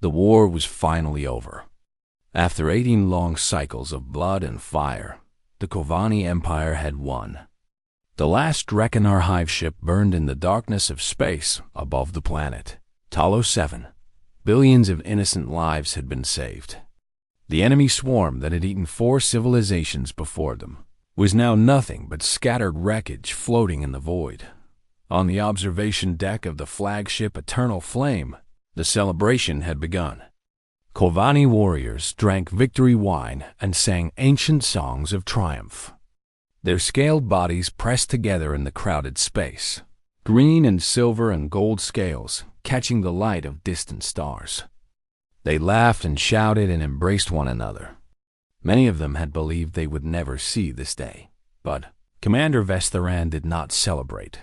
The war was finally over. After 18 long cycles of blood and fire, the Kovani Empire had won. The last Draconar hive ship burned in the darkness of space above the planet. Talos 7. Billions of innocent lives had been saved. The enemy swarm that had eaten 4 civilizations before them was now nothing but scattered wreckage floating in the void. On the observation deck of the flagship Eternal Flame, the celebration had begun. Kovani warriors drank victory wine and sang ancient songs of triumph. Their scaled bodies pressed together in the crowded space, green and silver and gold scales catching the light of distant stars. They laughed and shouted and embraced one another. Many of them had believed they would never see this day. But Commander Vestharan did not celebrate.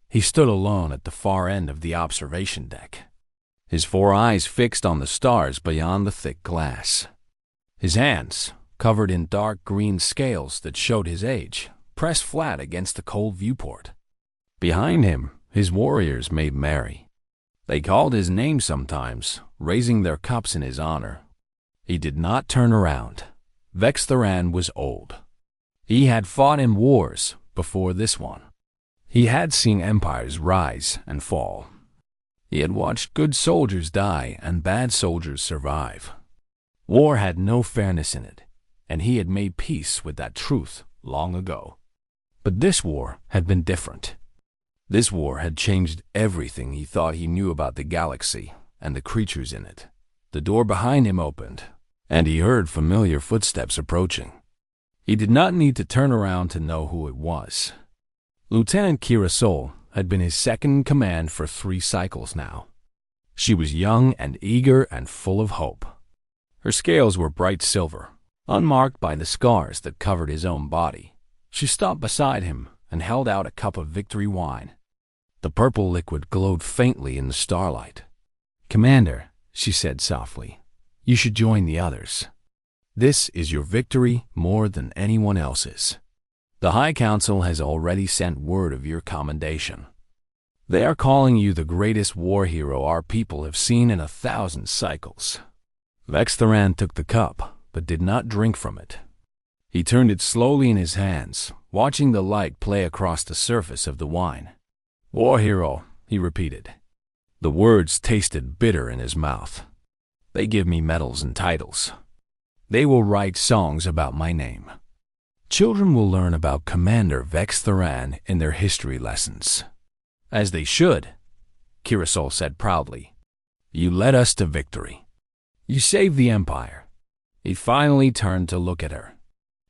He stood alone at the far end of the observation deck, his 4 eyes fixed on the stars beyond the thick glass. His hands, covered in dark green scales that showed his age, pressed flat against the cold viewport. Behind him, his warriors made merry. They called his name sometimes, raising their cups in his honor. He did not turn around. Vestharan was old. He had fought in wars before this one. He had seen empires rise and fall. He had watched good soldiers die and bad soldiers survive. War had no fairness in it, and he had made peace with that truth long ago. But this war had been different. This war had changed everything he thought he knew about the galaxy and the creatures in it. The door behind him opened, and he heard familiar footsteps approaching. He did not need to turn around to know who it was. Lieutenant Kira Sol had been his second in command for 3 cycles now. She was young and eager and full of hope. Her scales were bright silver, unmarked by the scars that covered his own body. She stopped beside him and held out a cup of victory wine. The purple liquid glowed faintly in the starlight. "Commander," she said softly, "you should join the others. This is your victory more than anyone else's. The High Council has already sent word of your commendation. They are calling you the greatest war hero our people have seen in 1,000 cycles." Vestharan took the cup, but did not drink from it. He turned it slowly in his hands, watching the light play across the surface of the wine. "War hero," he repeated. The words tasted bitter in his mouth. "They give me medals and titles. They will write songs about my name. Children will learn about Commander Vestharan in their history lessons." "As they should," Kira Sol said proudly. "You led us to victory. You saved the Empire." He finally turned to look at her.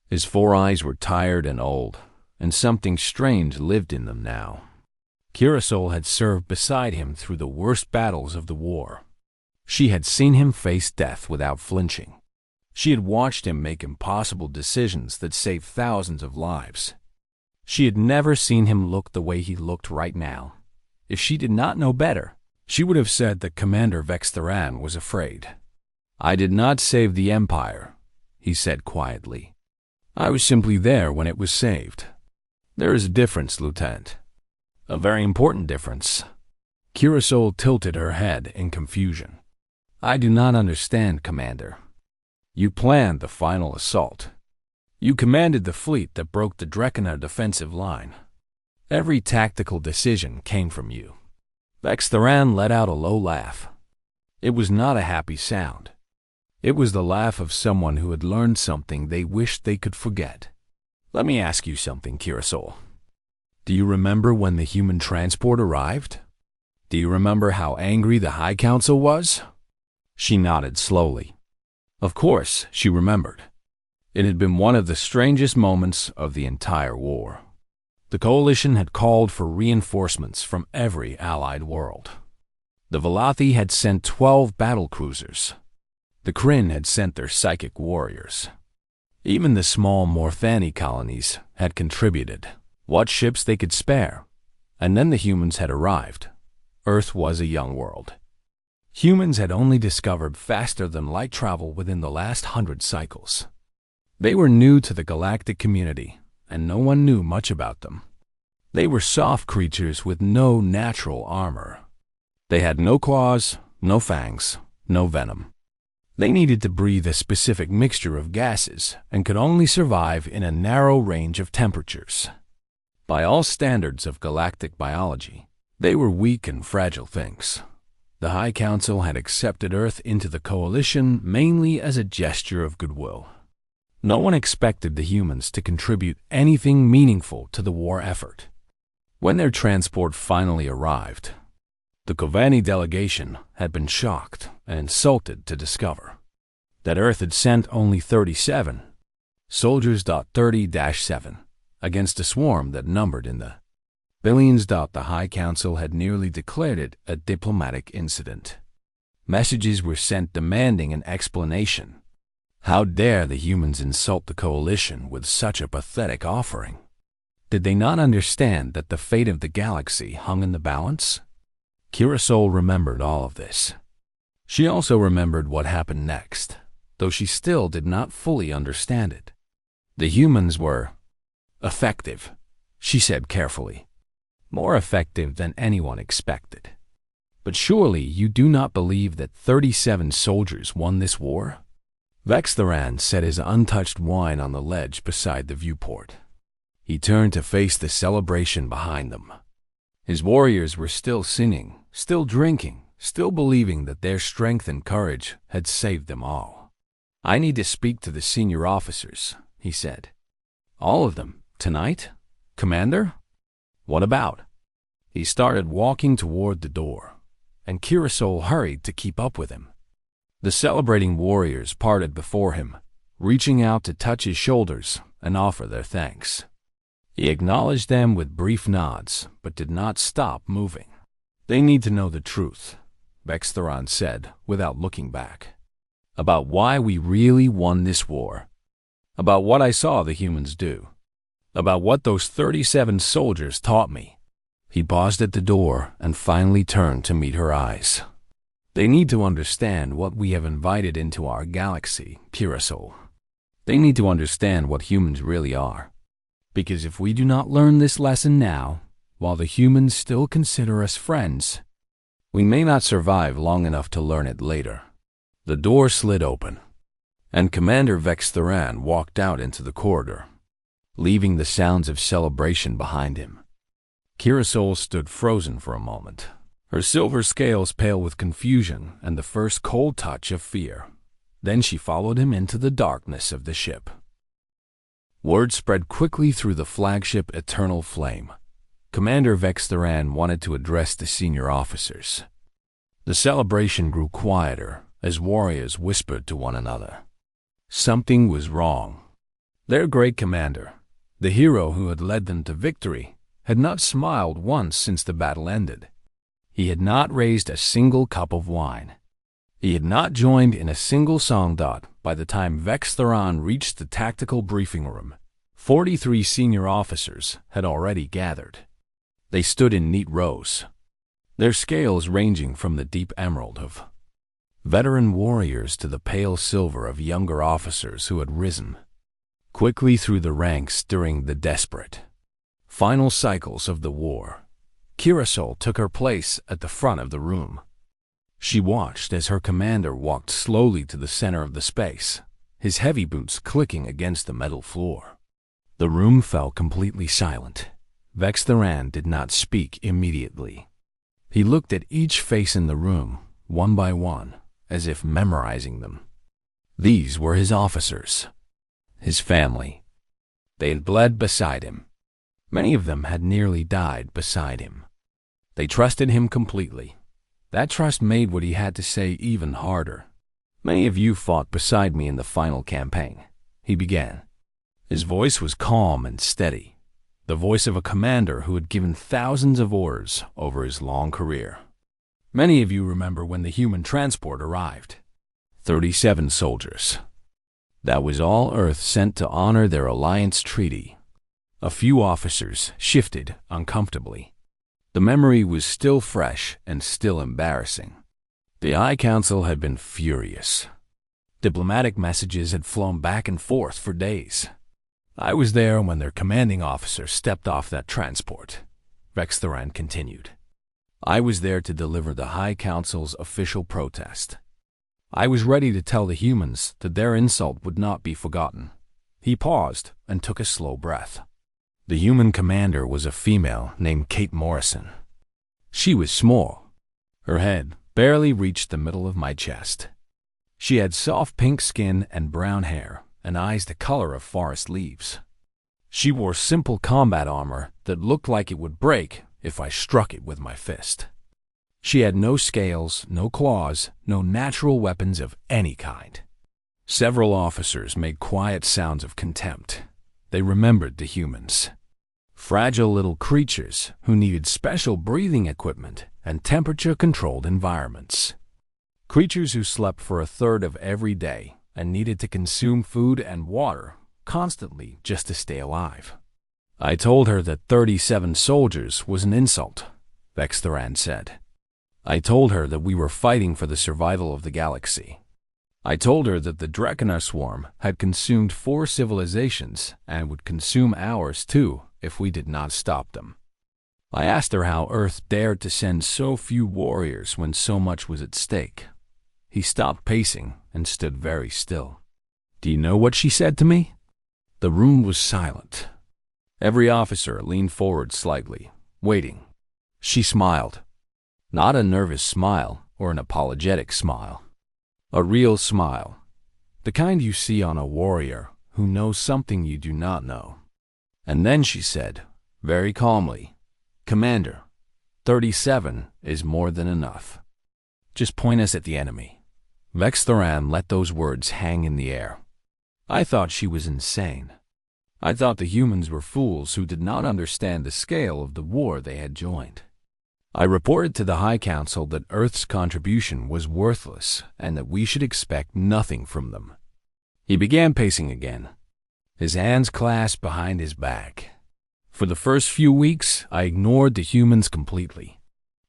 His 4 eyes were tired and old, and something strange lived in them now. Kira Sol had served beside him through the worst battles of the war. She had seen him face death without flinching. She had watched him make impossible decisions that saved thousands of lives. She had never seen him look the way he looked right now. If she did not know better, she would have said that Commander Vestharan was afraid. "I did not save the Empire," he said quietly. "I was simply there when it was saved. There is a difference, Lieutenant. A very important difference." Kira Sol tilted her head in confusion. "I do not understand, Commander. You planned the final assault. You commanded the fleet that broke the Draconar defensive line. Every tactical decision came from you." Vestharan let out a low laugh. It was not a happy sound. It was the laugh of someone who had learned something they wished they could forget. "Let me ask you something, Kira Sol. Do you remember when the human transport arrived? Do you remember how angry the High Council was?" She nodded slowly. Of course, she remembered. It had been one of the strangest moments of the entire war. The coalition had called for reinforcements from every allied world. The Velothi had sent 12 battle cruisers. The Krin had sent their psychic warriors. Even the small Morthani colonies had contributed what ships they could spare, and then the humans had arrived. Earth was a young world. Humans had only discovered faster than light travel within the last 100 cycles. They were new to the galactic community, and no one knew much about them. They were soft creatures with no natural armor. They had no claws, no fangs, no venom. They needed to breathe a specific mixture of gases and could only survive in a narrow range of temperatures. By all standards of galactic biology, they were weak and fragile things. The High Council had accepted Earth into the coalition mainly as a gesture of goodwill. No one expected the humans to contribute anything meaningful to the war effort. When their transport finally arrived, the Kovanni delegation had been shocked and insulted to discover that Earth had sent only 37 soldiers. 30-7 against a swarm that numbered in the billions. The High Council had nearly declared it a diplomatic incident. Messages were sent demanding an explanation. How dare the humans insult the coalition with such a pathetic offering? Did they not understand that the fate of the galaxy hung in the balance? Kirasol remembered all of this. She also remembered what happened next, though she still did not fully understand it. The humans were effective, she said carefully. More effective than anyone expected. But surely you do not believe that 37 soldiers won this war? Vextharan set his untouched wine on the ledge beside the viewport. He turned to face the celebration behind them. His warriors were still singing, still drinking, still believing that their strength and courage had saved them all. I need to speak to the senior officers, he said. All of them, tonight? Commander? What about? He started walking toward the door, and Kirasol hurried to keep up with him. The celebrating warriors parted before him, reaching out to touch his shoulders and offer their thanks. He acknowledged them with brief nods, but did not stop moving. They need to know the truth, Vextharan said without looking back. About why we really won this war. About what I saw the humans do. About what those 37 soldiers taught me. He paused at the door and finally turned to meet her eyes. They need to understand what we have invited into our galaxy, Kirasol. They need to understand what humans really are. Because if we do not learn this lesson now, while the humans still consider us friends, we may not survive long enough to learn it later. The door slid open, and Commander Vextharan walked out into the corridor, leaving the sounds of celebration behind him. Kirasol stood frozen for a moment, her silver scales pale with confusion and the first cold touch of fear. Then she followed him into the darkness of the ship. Word spread quickly through the flagship Eternal Flame. Commander Vextharan wanted to address the senior officers. The celebration grew quieter as warriors whispered to one another. Something was wrong. Their great commander, the hero who had led them to victory, had not smiled once since the battle ended. He had not raised a single cup of wine. He had not joined in a single song. By the time Vextharan reached the tactical briefing room, 43 senior officers had already gathered. They stood in neat rows, their scales ranging from the deep emerald of veteran warriors to the pale silver of younger officers who had risen quickly through the ranks during the desperate final cycles of the war. Kirasol took her place at the front of the room. She watched as her commander walked slowly to the center of the space, his heavy boots clicking against the metal floor. The room fell completely silent. Vextharan did not speak immediately. He looked at each face in the room, one by one, as if memorizing them. These were his officers, his family. They had bled beside him. Many of them had nearly died beside him. They trusted him completely. That trust made what he had to say even harder. Many of you fought beside me in the final campaign, he began. His voice was calm and steady, the voice of a commander who had given thousands of orders over his long career. Many of you remember when the human transport arrived. 37 soldiers. That was all Earth sent to honor their alliance treaty. A few officers shifted uncomfortably. The memory was still fresh and still embarrassing. The High Council had been furious. Diplomatic messages had flown back and forth for days. I was there when their commanding officer stepped off that transport, Vextharan continued. I was there to deliver the High Council's official protest. I was ready to tell the humans that their insult would not be forgotten. He paused and took a slow breath. The human commander was a female named Kate Morrison. She was small. Her head barely reached the middle of my chest. She had soft pink skin and brown hair, and eyes the color of forest leaves. She wore simple combat armor that looked like it would break if I struck it with my fist. She had no scales, no claws, no natural weapons of any kind. Several officers made quiet sounds of contempt. They remembered the humans. Fragile little creatures who needed special breathing equipment and temperature-controlled environments. Creatures who slept for a third of every day and needed to consume food and water constantly just to stay alive. I told her that 37 soldiers was an insult, Vextheran said. I told her that we were fighting for the survival of the galaxy. I told her that the Draconar swarm had consumed 4 civilizations and would consume ours too if we did not stop them. I asked her how Earth dared to send so few warriors when so much was at stake. He stopped pacing and stood very still. Do you know what she said to me? The room was silent. Every officer leaned forward slightly, waiting. She smiled. Not a nervous smile or an apologetic smile. A real smile. The kind you see on a warrior who knows something you do not know. And then she said, very calmly, Commander, 37 is more than enough. Just point us at the enemy. Vextheran let those words hang in the air. I thought she was insane. I thought the humans were fools who did not understand the scale of the war they had joined. I reported to the High Council that Earth's contribution was worthless and that we should expect nothing from them. He began pacing again, his hands clasped behind his back. For the first few weeks, I ignored the humans completely.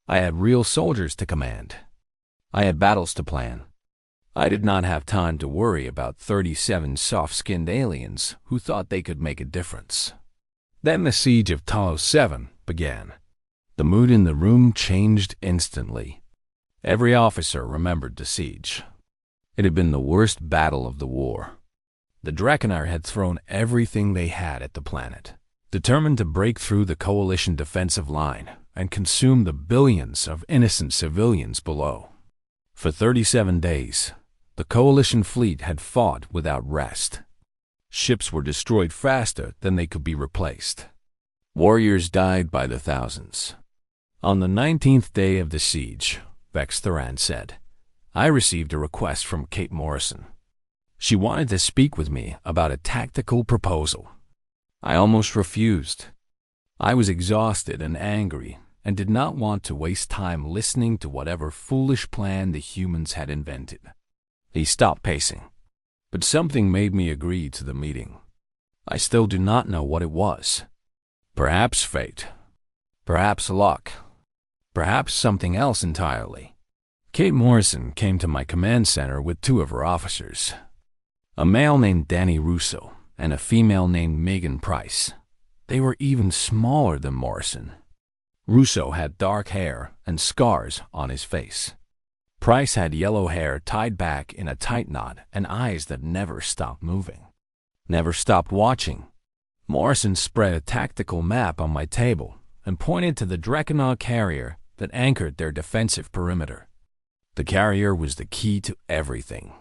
I had real soldiers to command. I had battles to plan. I did not have time to worry about 37 soft-skinned aliens who thought they could make a difference. Then the siege of Talos 7 began. The mood in the room changed instantly. Every officer remembered the siege. It had been the worst battle of the war. The Draconar had thrown everything they had at the planet, determined to break through the Coalition defensive line and consume the billions of innocent civilians below. For 37 days, the Coalition fleet had fought without rest. Ships were destroyed faster than they could be replaced. Warriors died by the thousands. On the 19th day of the siege, Vextheran said, I received a request from Kate Morrison. She wanted to speak with me about a tactical proposal. I almost refused. I was exhausted and angry and did not want to waste time listening to whatever foolish plan the humans had invented. He stopped pacing, but something made me agree to the meeting. I still do not know what it was. Perhaps fate. Perhaps luck. Perhaps something else entirely. Kate Morrison came to my command center with 2 of her officers, a male named Danny Russo and a female named Megan Price. They were even smaller than Morrison. Russo had dark hair and scars on his face. Price had yellow hair tied back in a tight knot and eyes that never stopped moving, never stopped watching. Morrison spread a tactical map on my table and pointed to the Draconar carrier that anchored their defensive perimeter. The carrier was the key to everything.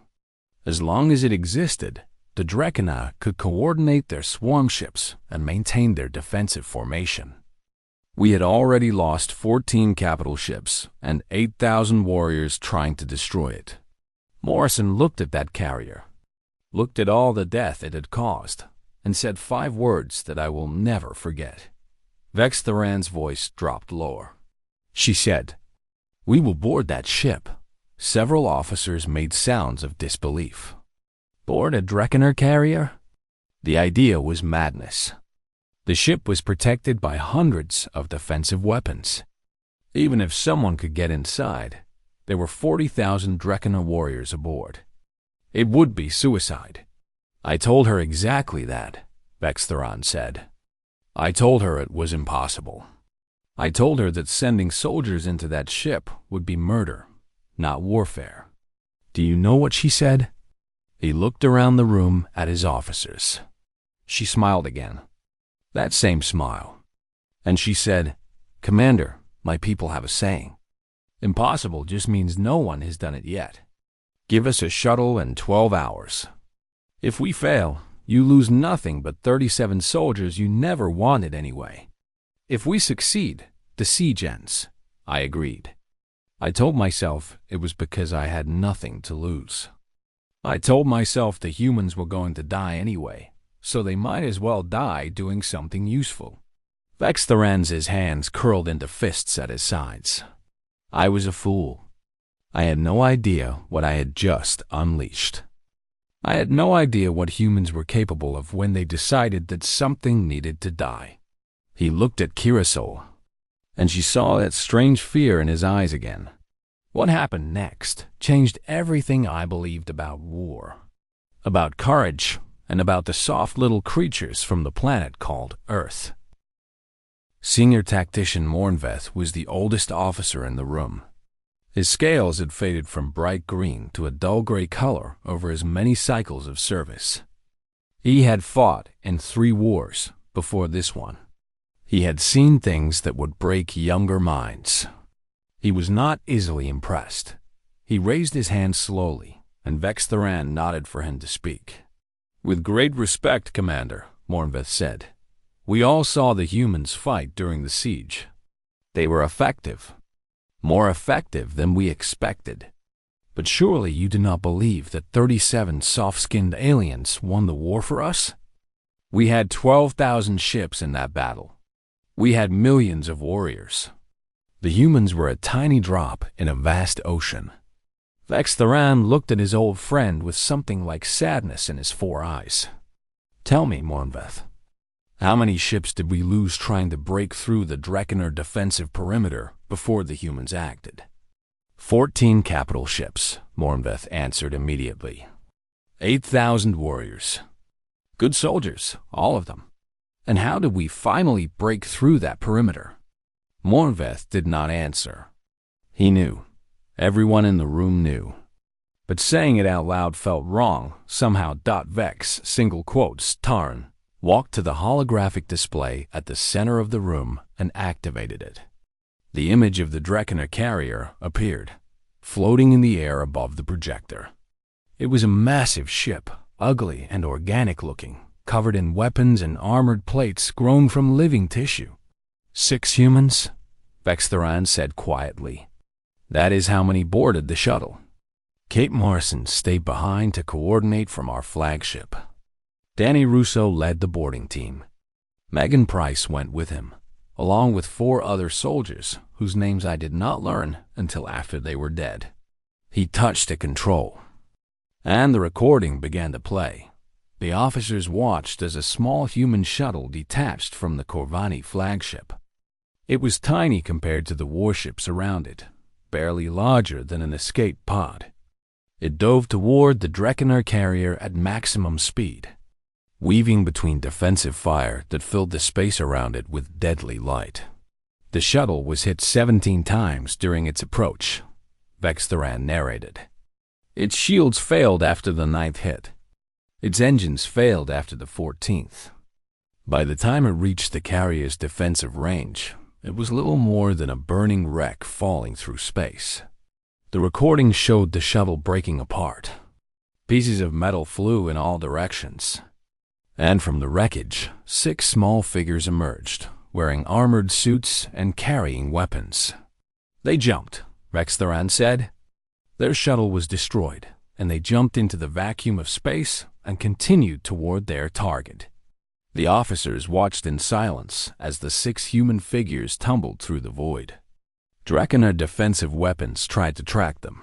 As long as it existed, the Draconar could coordinate their swarm ships and maintain their defensive formation. We had already lost 14 capital ships and 8,000 warriors trying to destroy it. Morrison looked at that carrier, looked at all the death it had caused, and said 5 words that I will never forget. Vextheran's voice dropped lower. She said, "We will board that ship." Several officers made sounds of disbelief. Board a Draconar carrier? The idea was madness. The ship was protected by hundreds of defensive weapons. Even if someone could get inside, there were 40,000 Draconar warriors aboard. It would be suicide. I told her exactly that, Vextheran said. I told her it was impossible. I told her that sending soldiers into that ship would be murder, not warfare. Do you know what she said? He looked around the room at his officers. She smiled again. That same smile. And she said, "Commander, my people have a saying. Impossible just means no one has done it yet. Give us a shuttle and 12 hours. If we fail, you lose nothing but 37 soldiers you never wanted anyway. If we succeed, the siege ends." I agreed. I told myself it was because I had nothing to lose. I told myself the humans were going to die anyway, so they might as well die doing something useful. Vextheran's hands curled into fists at his sides. I was a fool. I had no idea what I had just unleashed. I had no idea what humans were capable of when they decided that something needed to die. He looked at Kirasol, and she saw that strange fear in his eyes again. What happened next changed everything I believed about war, about courage, and about the soft little creatures from the planet called Earth. Senior Tactician Mornveth was the oldest officer in the room. His scales had faded from bright green to a dull gray color over his many cycles of service. He had fought in 3 wars before this one. He had seen things that would break younger minds. He was not easily impressed. He raised his hand slowly, and Vextheran nodded for him to speak. "With great respect, Commander," Mornveth said. "We all saw the humans fight during the siege. They were effective. More effective than we expected. But surely you do not believe that 37 soft-skinned aliens won the war for us? We had 12,000 ships in that battle. We had millions of warriors. The humans were a tiny drop in a vast ocean." Vextheran looked at his old friend with something like sadness in his 4 eyes. "Tell me, Mornveth, how many ships did we lose trying to break through the Drekkener defensive perimeter before the humans acted?" 14 capital ships, Mornveth answered immediately. 8,000 warriors. Good soldiers, all of them. And how did we finally break through that perimeter? Mornveth did not answer. He knew. Everyone in the room knew. But saying it out loud felt wrong, somehow. Vex, single quotes, Tarn, walked to the holographic display at the center of the room and activated it. The image of the Drekkener carrier appeared, floating in the air above the projector. It was a massive ship, ugly and organic-looking, covered in weapons and armored plates grown from living tissue. 6 humans? Vextheran said quietly. That is how many boarded the shuttle. Kate Morrison stayed behind to coordinate from our flagship. Danny Russo led the boarding team. Megan Price went with him, along with 4 other soldiers whose names I did not learn until after they were dead. He touched a control, and the recording began to play. The officers watched as a small human shuttle detached from the Corvani flagship. It was tiny compared to the warships around it, barely larger than an escape pod. It dove toward the Drekkener carrier at maximum speed, weaving between defensive fire that filled the space around it with deadly light. The shuttle was hit 17 times during its approach, Vextheran narrated. Its shields failed after the 9th hit. Its engines failed after the 14th. By the time it reached the carrier's defensive range, it was little more than a burning wreck falling through space. The recording showed the shuttle breaking apart. Pieces of metal flew in all directions. And from the wreckage, 6 small figures emerged, wearing armored suits and carrying weapons. They jumped, Vextheran said. Their shuttle was destroyed, and they jumped into the vacuum of space and continued toward their target. The officers watched in silence as the 6 human figures tumbled through the void. Drekkener defensive weapons tried to track them,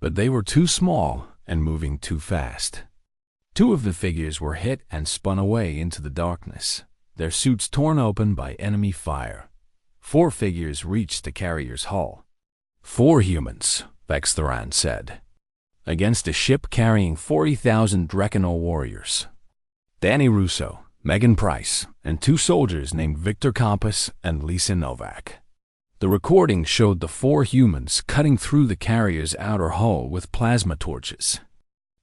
but they were too small and moving too fast. 2 of the figures were hit and spun away into the darkness, their suits torn open by enemy fire. 4 figures reached the carrier's hull. 4 humans, Vextheran said, against a ship carrying 40,000 Drekkener warriors. Danny Russo, Megan Price, and 2 soldiers named Victor Compass and Lisa Novak. The recording showed the 4 humans cutting through the carrier's outer hull with plasma torches.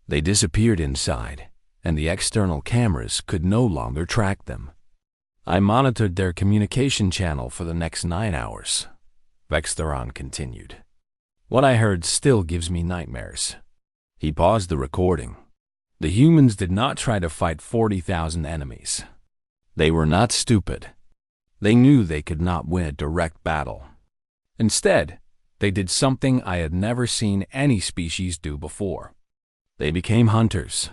They disappeared inside, and the external cameras could no longer track them. I monitored their communication channel for the next 9 hours. Vextheron continued. What I heard still gives me nightmares. He paused the recording. The humans did not try to fight 40,000 enemies. They were not stupid. They knew they could not win a direct battle. Instead, they did something I had never seen any species do before. They became hunters.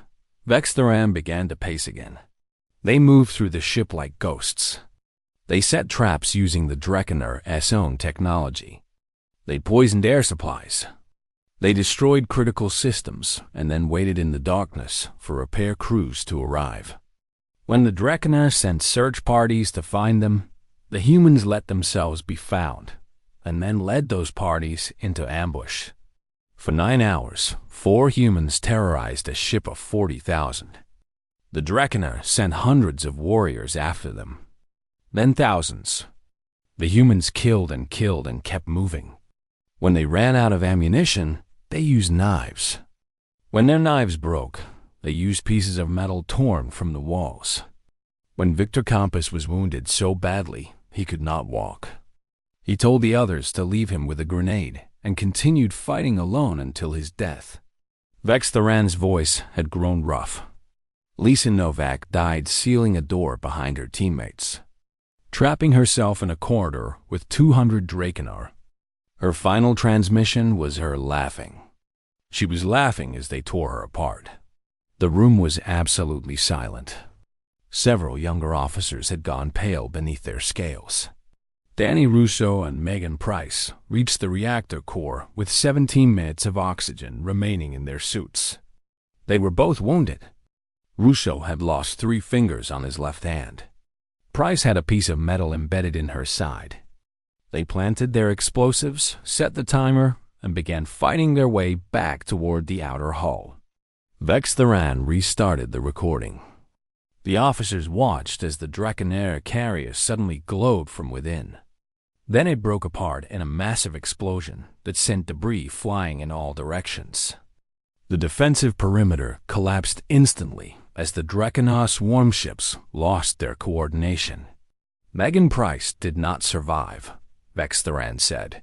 Vextheron began to pace again. They moved through the ship like ghosts. They set traps using the Drekkener's own technology. They poisoned air supplies. They destroyed critical systems and then waited in the darkness for repair crews to arrive. When the Drekkener sent search parties to find them, the humans let themselves be found and then led those parties into ambush. For 9 hours, 4 humans terrorized a ship of 40,000. The Drekkener sent hundreds of warriors after them, then thousands. The humans killed and kept moving. When they ran out of ammunition, they used knives. When their knives broke, they used pieces of metal torn from the walls. When Victor Campus was wounded so badly he could not walk, he told the others to leave him with a grenade and continued fighting alone until his death. Vextheron's voice had grown rough. Lisa Novak died sealing a door behind her teammates, trapping herself in a corridor with 200 Drekkener. Her final transmission was her laughing. She was laughing as they tore her apart. The room was absolutely silent. Several younger officers had gone pale beneath their scales. Danny Russo and Megan Price reached the reactor core with 17 minutes of oxygen remaining in their suits. They were both wounded. Russo had lost 3 fingers on his left hand. Price had a piece of metal embedded in her side. They planted their explosives, set the timer, and began fighting their way back toward the outer hull. Vextheron restarted the recording. The officers watched as the Drekkener carrier suddenly glowed from within. Then it broke apart in a massive explosion that sent debris flying in all directions. The defensive perimeter collapsed instantly as the Drekkener swarm ships lost their coordination. Megan Price did not survive, Vextheron said.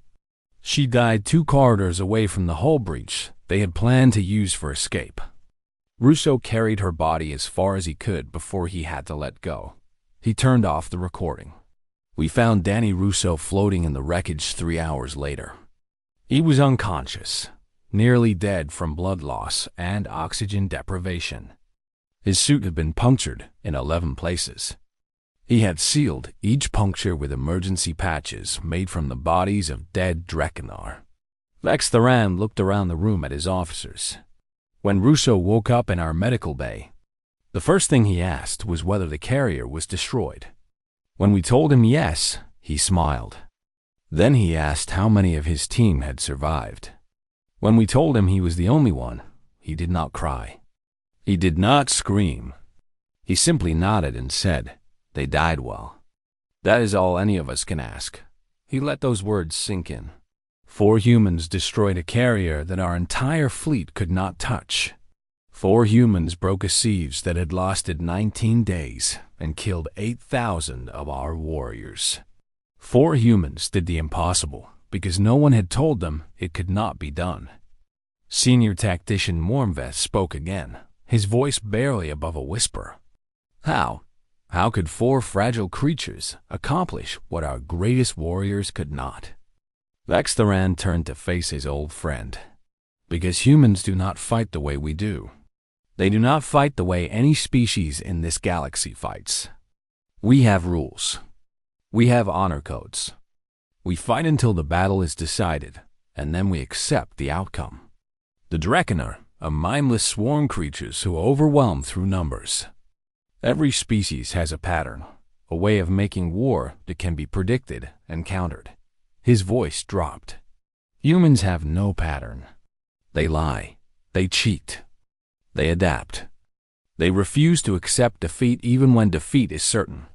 She died 2 corridors away from the hull breach they had planned to use for escape. Russo carried her body as far as he could before he had to let go. He turned off the recording. We found Danny Russo floating in the wreckage 3 hours later. He was unconscious, nearly dead from blood loss and oxygen deprivation. His suit had been punctured in 11 places. He had sealed each puncture with emergency patches made from the bodies of dead Drekkener. Vextheron looked around the room at his officers. When Russo woke up in our medical bay, the first thing he asked was whether the carrier was destroyed. When we told him yes, he smiled. Then he asked how many of his team had survived. When we told him he was the only one, he did not cry. He did not scream. He simply nodded and said, "They died well." That is all any of us can ask. He let those words sink in. 4 humans destroyed a carrier that our entire fleet could not touch. 4 humans broke a siege that had lasted 19 days and killed 8,000 of our warriors. 4 humans did the impossible because no one had told them it could not be done. Senior Tactician Mormveth spoke again, his voice barely above a whisper. How could 4 fragile creatures accomplish what our greatest warriors could not? Vextheron turned to face his old friend. Because humans do not fight the way we do. They do not fight the way any species in this galaxy fights. We have rules. We have honor codes. We fight until the battle is decided, and then we accept the outcome. The Drekkener are mindless swarm creatures who overwhelm through numbers. Every species has a pattern, a way of making war that can be predicted and countered. His voice dropped. Humans have no pattern. They lie. They cheat. They adapt. They refuse to accept defeat even when defeat is certain.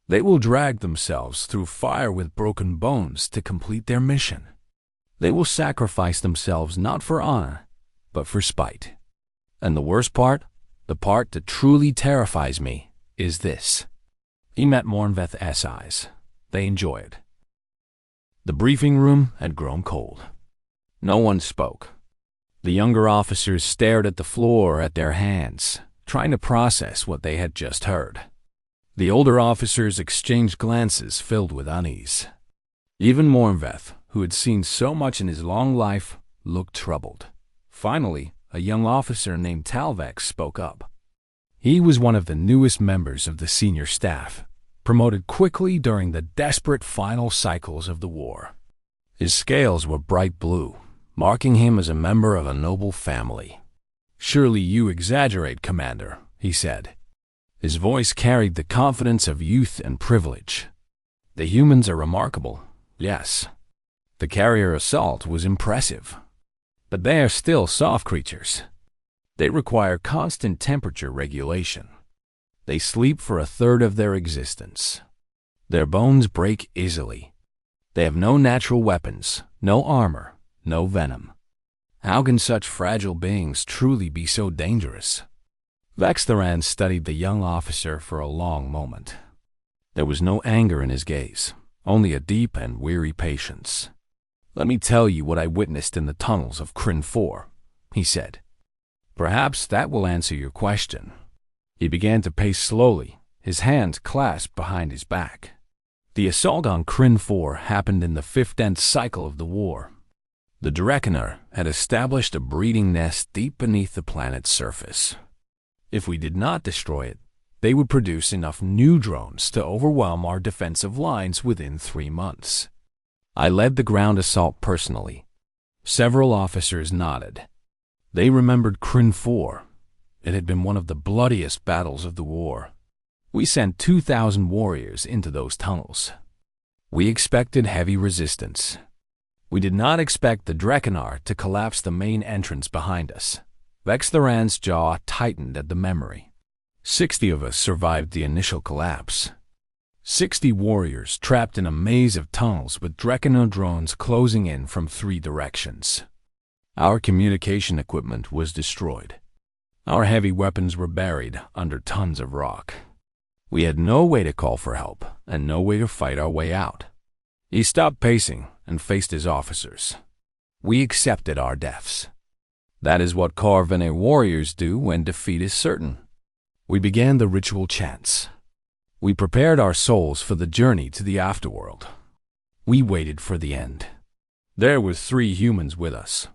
They will drag themselves through fire with broken bones to complete their mission. They will sacrifice themselves not for honor, but for spite. And the worst part, the part that truly terrifies me, is this. He met Mornveth's eyes. They enjoyed. The briefing room had grown cold. No one spoke. The younger officers stared at the floor at their hands, trying to process what they had just heard. The older officers exchanged glances filled with unease. Even Mornveth, who had seen so much in his long life, looked troubled. Finally, a young officer named Talvex spoke up. He was one of the newest members of the senior staff, promoted quickly during the desperate final cycles of the war. His scales were bright blue, marking him as a member of a noble family. "Surely you exaggerate, Commander," he said. His voice carried the confidence of youth and privilege. "The humans are remarkable, yes. The carrier assault was impressive. But they are still soft creatures. They require constant temperature regulation. They sleep for a third of their existence. Their bones break easily. They have no natural weapons, no armor, no venom. How can such fragile beings truly be so dangerous?" Vextheran studied the young officer for a long moment. There was no anger in his gaze, only a deep and weary patience. "Let me tell you what I witnessed in the tunnels of Krin 4, he said. "Perhaps that will answer your question." He began to pace slowly, his hands clasped behind his back. The assault on Krin 4 happened in the 15th cycle of the war. The Drekenar had established a breeding nest deep beneath the planet's surface. If we did not destroy it, they would produce enough new drones to overwhelm our defensive lines within 3 months. I led the ground assault personally. Several officers nodded. They remembered Krin 4. It had been one of the bloodiest battles of the war. We sent 2,000 warriors into those tunnels. We expected heavy resistance. We did not expect the Drekenar to collapse the main entrance behind us. Vextheran's jaw tightened at the memory. 60 of us survived the initial collapse. 60 warriors trapped in a maze of tunnels with Drekenar drones closing in from 3 directions. Our communication equipment was destroyed. Our heavy weapons were buried under tons of rock. We had no way to call for help and no way to fight our way out. He stopped pacing and faced his officers. We accepted our deaths. That is what Corvine warriors do when defeat is certain. We began the ritual chants. We prepared our souls for the journey to the afterworld. We waited for the end. There were 3 humans with us.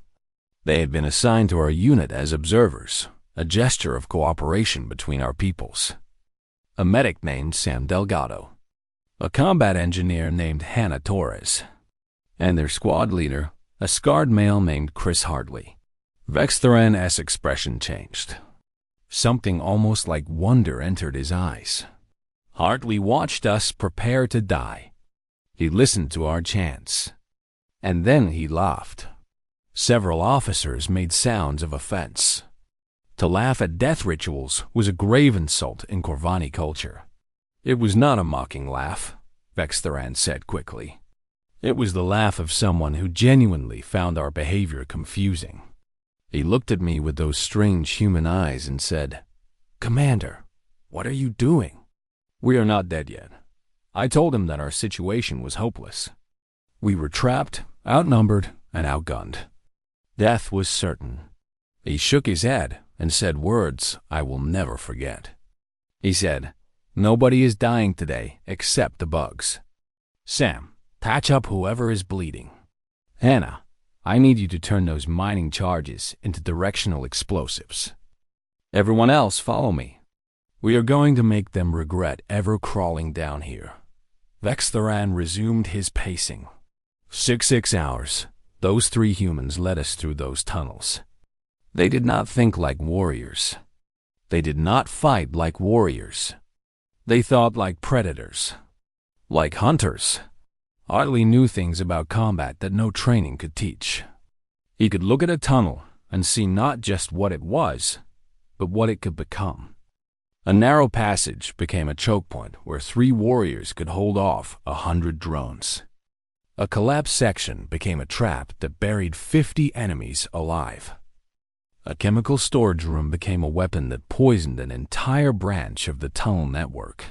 They had been assigned to our unit as observers, a gesture of cooperation between our peoples. A medic named Sam Delgado, a combat engineer named Hannah Torres, and their squad leader, a scarred male named Chris Hartley. Vextheran's expression changed. Something almost like wonder entered his eyes. Hartley watched us prepare to die. He listened to our chants. And then he laughed. Several officers made sounds of offense. To laugh at death rituals was a grave insult in Corvani culture. It was not a mocking laugh, Vextheran said quickly. It was the laugh of someone who genuinely found our behavior confusing. He looked at me with those strange human eyes and said, "Commander, what are you doing?" "We are not dead yet." I told him that our situation was hopeless. We were trapped, outnumbered, and outgunned. Death was certain. He shook his head and said words I will never forget. He said, "Nobody is dying today except the bugs. Sam, patch up whoever is bleeding. Hannah, I need you to turn those mining charges into directional explosives. Everyone else follow me. We are going to make them regret ever crawling down here." Vextheran resumed his pacing. 6 hours, those 3 humans led us through those tunnels. They did not think like warriors. They did not fight like warriors. They thought like predators, like hunters. Hartley knew things about combat that no training could teach. He could look at a tunnel and see not just what it was, but what it could become. A narrow passage became a choke point where 3 warriors could hold off 100 drones. A collapsed section became a trap that buried 50 enemies alive. A chemical storage room became a weapon that poisoned an entire branch of the tunnel network.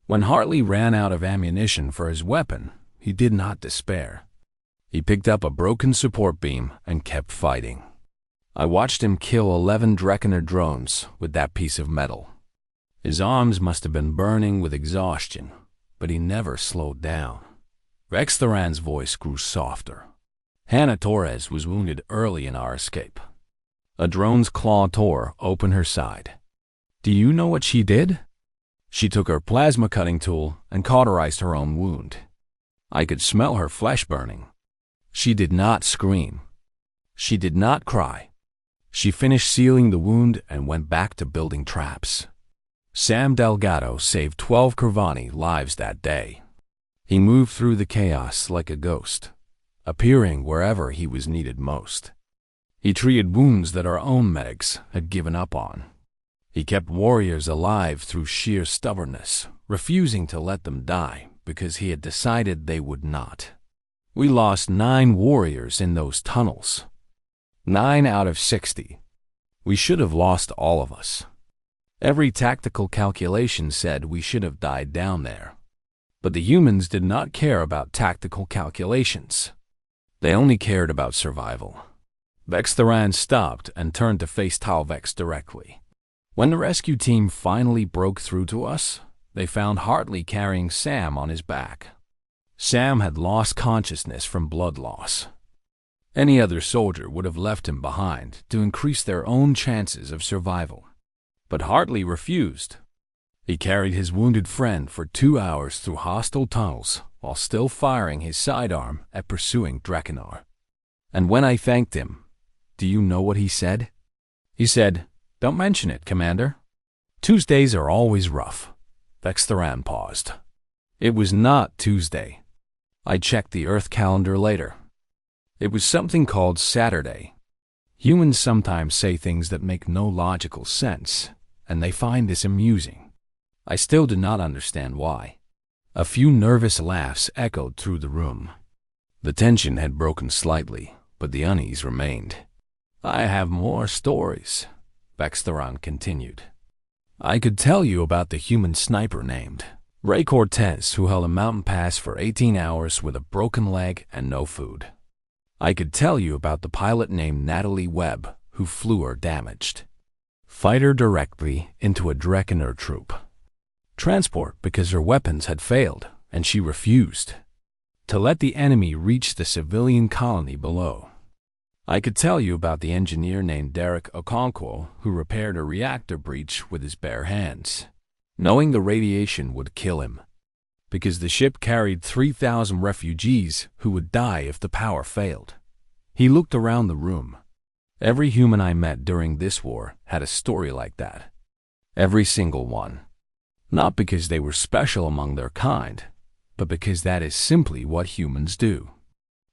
When Hartley ran out of ammunition for his weapon, he did not despair. He picked up a broken support beam and kept fighting. I watched him kill 11 Dreckener drones with that piece of metal. His arms must have been burning with exhaustion, but he never slowed down. Vex Theran's voice grew softer. Hannah Torres was wounded early in our escape. A drone's claw tore open her side. Do you know what she did? She took her plasma cutting tool and cauterized her own wound. I could smell her flesh burning. She did not scream. She did not cry. She finished sealing the wound and went back to building traps. Sam Delgado saved 12 Kurvani lives that day. He moved through the chaos like a ghost, appearing wherever he was needed most. He treated wounds that our own medics had given up on. He kept warriors alive through sheer stubbornness, refusing to let them die because he had decided they would not. We lost 9 warriors in those tunnels. 9 out of 60. We should have lost all of us. Every tactical calculation said we should have died down there. But the humans did not care about tactical calculations. They only cared about survival. Vex Theran stopped and turned to face Talvex directly. When the rescue team finally broke through to us, they found Hartley carrying Sam on his back. Sam had lost consciousness from blood loss. Any other soldier would have left him behind to increase their own chances of survival. But Hartley refused. He carried his wounded friend for 2 hours through hostile tunnels while still firing his sidearm at pursuing Dreckenar. And when I thanked him, do you know what he said? He said, "Don't mention it, Commander. Tuesdays are always rough." Vex Theran paused. It was not Tuesday. I checked the Earth calendar later. It was something called Saturday. Humans sometimes say things that make no logical sense, and they find this amusing. I still do not understand why. A few nervous laughs echoed through the room. The tension had broken slightly, but the unease remained. I have more stories, Vex Theran continued. I could tell you about the human sniper named Ray Cortez, who held a mountain pass for 18 hours with a broken leg and no food. I could tell you about the pilot named Natalie Webb, who flew her damaged fighter directly into a Dreckener troop. Transport because her weapons had failed, and she refused to let the enemy reach the civilian colony below. I could tell you about the engineer named Derek Okonkwo, who repaired a reactor breach with his bare hands, knowing the radiation would kill him, because the ship carried 3,000 refugees who would die if the power failed. He looked around the room. Every human I met during this war had a story like that. Every single one. Not because they were special among their kind, but because that is simply what humans do.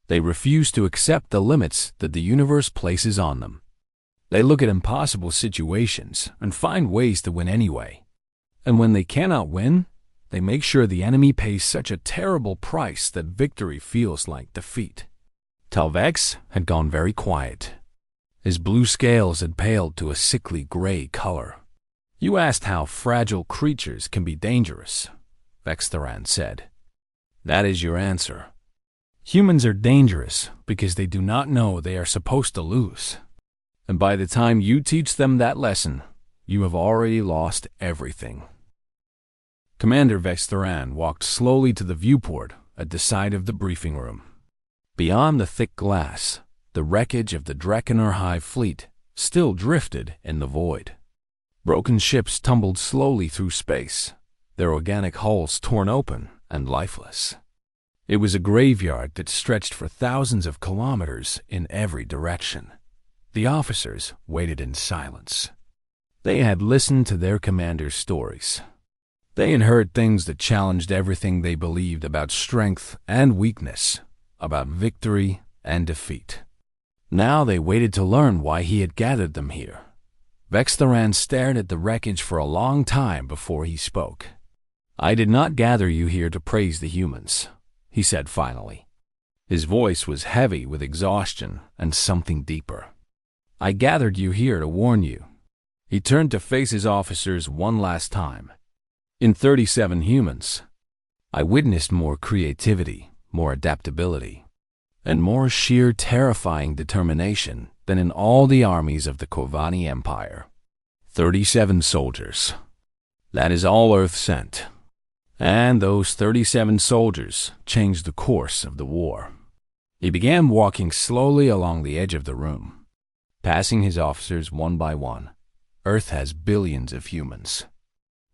They refuse to accept the limits that the universe places on them. They look at impossible situations and find ways to win anyway. And when they cannot win, they make sure the enemy pays such a terrible price that victory feels like defeat. Talvex had gone very quiet. His blue scales had paled to a sickly gray color. You asked how fragile creatures can be dangerous, Vex Theran said. That is your answer. Humans are dangerous because they do not know they are supposed to lose. And by the time you teach them that lesson, you have already lost everything. Commander Vex Theran walked slowly to the viewport at the side of the briefing room. Beyond the thick glass, the wreckage of the Dreckener Hive fleet still drifted in the void. Broken ships tumbled slowly through space, their organic hulls torn open and lifeless. It was a graveyard that stretched for thousands of kilometers in every direction. The officers waited in silence. They had listened to their commander's stories. They had heard things that challenged everything they believed about strength and weakness, about victory and defeat. Now they waited to learn why he had gathered them here. Vextharan stared at the wreckage for a long time before he spoke. "I did not gather you here to praise the humans," he said finally. His voice was heavy with exhaustion and something deeper. "I gathered you here to warn you." He turned to face his officers one last time. "In 37 humans, I witnessed more creativity, more adaptability, and more sheer terrifying determination than in all the armies of the Kovani Empire. 37 soldiers. That is all Earth sent. And those 37 soldiers changed the course of the war." He began walking slowly along the edge of the room, passing his officers one by one. "Earth has billions of humans.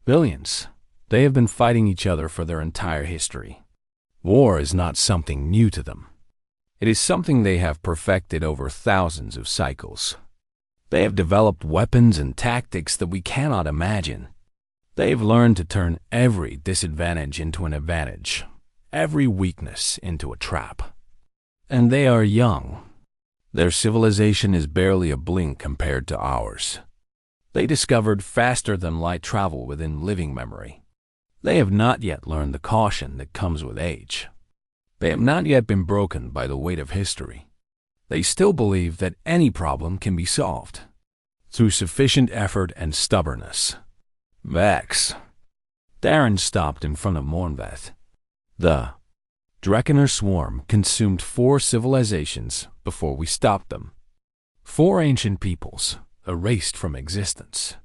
Billions. They have been fighting each other for their entire history. War is not something new to them. It is something they have perfected over thousands of cycles. They have developed weapons and tactics that we cannot imagine. They have learned to turn every disadvantage into an advantage, every weakness into a trap. And they are young. Their civilization is barely a blink compared to ours. They discovered faster-than-light travel within living memory. They have not yet learned the caution that comes with age. They have not yet been broken by the weight of history. They still believe that any problem can be solved through sufficient effort and stubbornness. Vex." Darren stopped in front of Mornveth. "The Dreckener swarm consumed 4 civilizations before we stopped them. 4 ancient peoples erased from existence.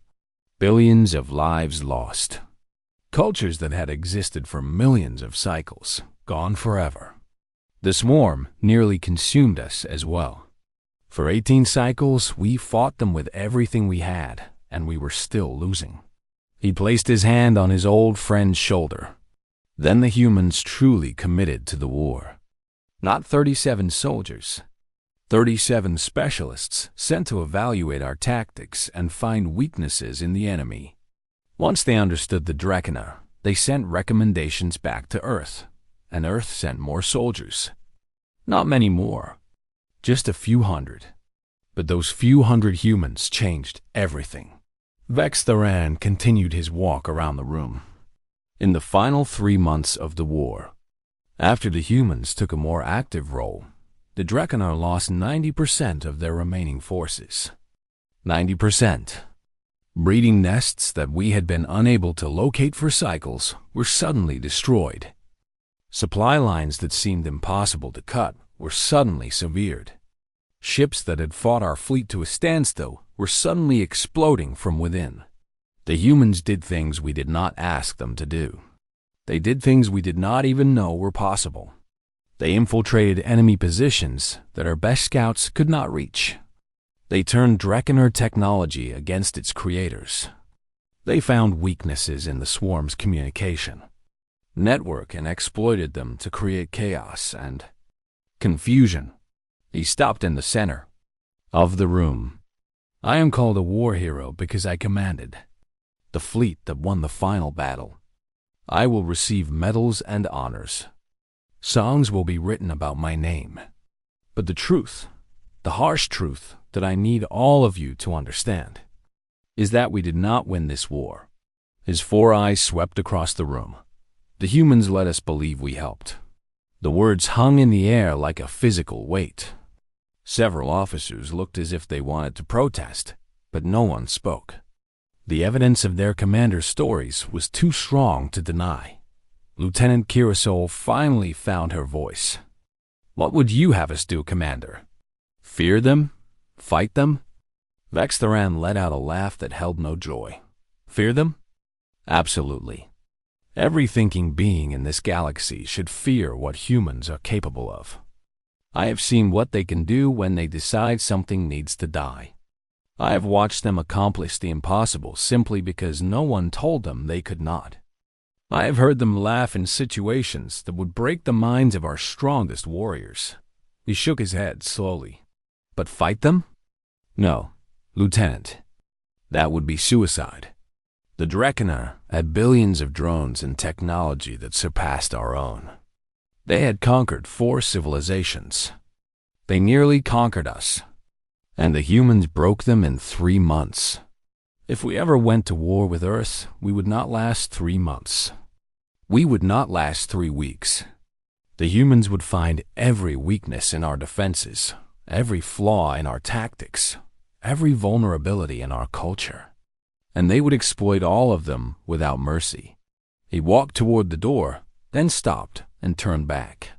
Billions of lives lost. Cultures that had existed for millions of cycles, gone forever. The swarm nearly consumed us as well. For 18 cycles, we fought them with everything we had, and we were still losing." He placed his hand on his old friend's shoulder. "Then the humans truly committed to the war. Not 37 soldiers, 37 specialists sent to evaluate our tactics and find weaknesses in the enemy. Once they understood the Dreckener, they sent recommendations back to Earth, and Earth sent more soldiers. Not many more, just a few hundred. But those few hundred humans changed everything." Vextharan continued his walk around the room. "In the final 3 months of the war, after the humans took a more active role, the Dreckener lost 90% of their remaining forces. 90%. Breeding nests that we had been unable to locate for cycles were suddenly destroyed. Supply lines that seemed impossible to cut were suddenly severed. Ships that had fought our fleet to a standstill were suddenly exploding from within. The humans did things we did not ask them to do. They did things we did not even know were possible. They infiltrated enemy positions that our best scouts could not reach. They turned Dreckener technology against its creators. They found weaknesses in the swarm's communication network and exploited them to create chaos and confusion." He stopped in the center of the room. "I am called a war hero because I commanded the fleet that won the final battle. I will receive medals and honors. Songs will be written about my name. But the truth, the harsh truth that I need all of you to understand, is that we did not win this war." His 4 eyes swept across the room. "The humans let us believe we helped." The words hung in the air like a physical weight. Several officers looked as if they wanted to protest, but no one spoke. The evidence of their commander's stories was too strong to deny. Lieutenant Kirasol finally found her voice. "What would you have us do, Commander? Fear them? Fight them?" Vextharan let out a laugh that held no joy. "Fear them? Absolutely. Every thinking being in this galaxy should fear what humans are capable of. I have seen what they can do when they decide something needs to die. I have watched them accomplish the impossible simply because no one told them they could not. I have heard them laugh in situations that would break the minds of our strongest warriors." He shook his head slowly. "But fight them? No, Lieutenant. That would be suicide. The Dreckener had billions of drones and technology that surpassed our own. They had conquered 4 civilizations. They nearly conquered us, and the humans broke them in 3 months. If we ever went to war with Earth, we would not last 3 months. We would not last 3 weeks. The humans would find every weakness in our defenses, every flaw in our tactics, every vulnerability in our culture, and they would exploit all of them without mercy. He walked toward the door, then stopped and turned back.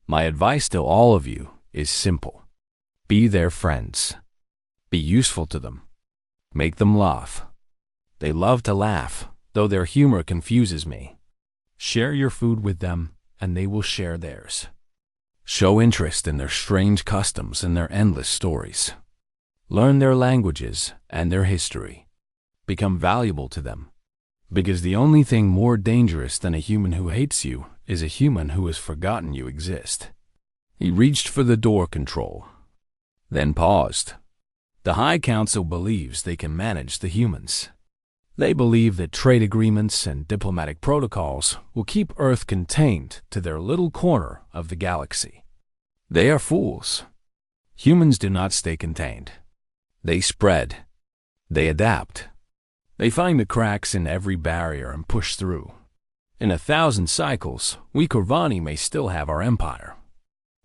My advice to all of you is simple. Be their friends. Be useful to them. Make them laugh. They love to laugh, though their humor confuses me. Share your food with them, and they will share theirs. Show interest in their strange customs and their endless stories. Learn their languages and their history. Become valuable to them. Because the only thing more dangerous than a human who hates you is a human who has forgotten you exist. He reached for the door control, then paused. The High Council believes they can manage the humans. They believe that trade agreements and diplomatic protocols will keep Earth contained to their little corner of the galaxy. They are fools. Humans do not stay contained. They spread. They adapt. They find the cracks in every barrier and push through. In 1,000 cycles, we Corvani may still have our empire.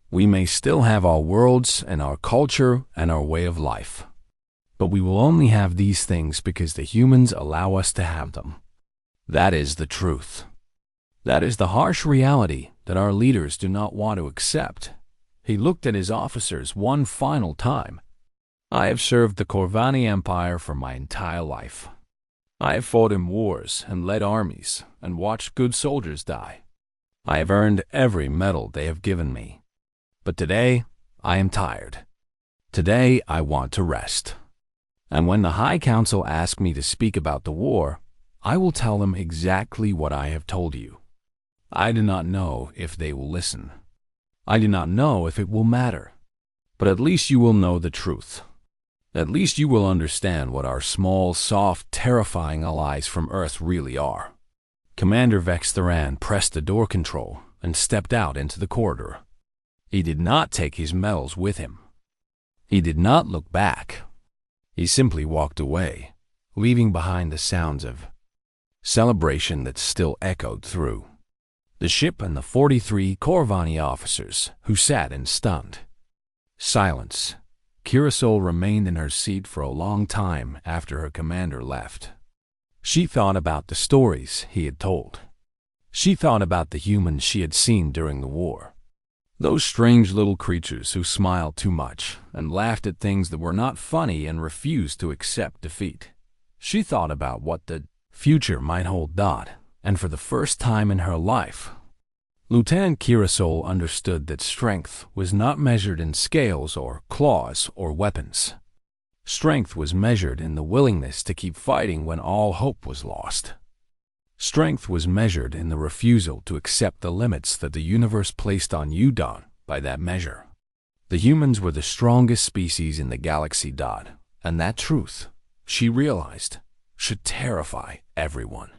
We may still have our worlds and our culture and our way of life. But we will only have these things because the humans allow us to have them. That is the truth. That is the harsh reality that our leaders do not want to accept. He looked at his officers one final time. I have served the Corvani Empire for my entire life. I have fought in wars and led armies and watched good soldiers die. I have earned every medal they have given me. But today, I am tired. Today, I want to rest. And when the High Council asks me to speak about the war, I will tell them exactly what I have told you. I do not know if they will listen. I do not know if it will matter. But at least you will know the truth. At least you will understand what our small, soft, terrifying allies from Earth really are. Commander Vex Theran pressed the door control and stepped out into the corridor. He did not take his medals with him. He did not look back. He simply walked away, leaving behind the sounds of celebration that still echoed through the ship and the 43 Corvani officers who sat in stunned silence. Kirasol remained in her seat for a long time after her commander left. She thought about the stories he had told. She thought about the humans she had seen during the war. Those strange little creatures who smiled too much and laughed at things that were not funny and refused to accept defeat. She thought about what the future might hold. And for the first time in her life, Lieutenant Kirasol understood that strength was not measured in scales or claws or weapons. Strength was measured in the willingness to keep fighting when all hope was lost. Strength was measured in the refusal to accept the limits that the universe placed on you, by that measure. The humans were the strongest species in the galaxy, and that truth, she realized, should terrify everyone.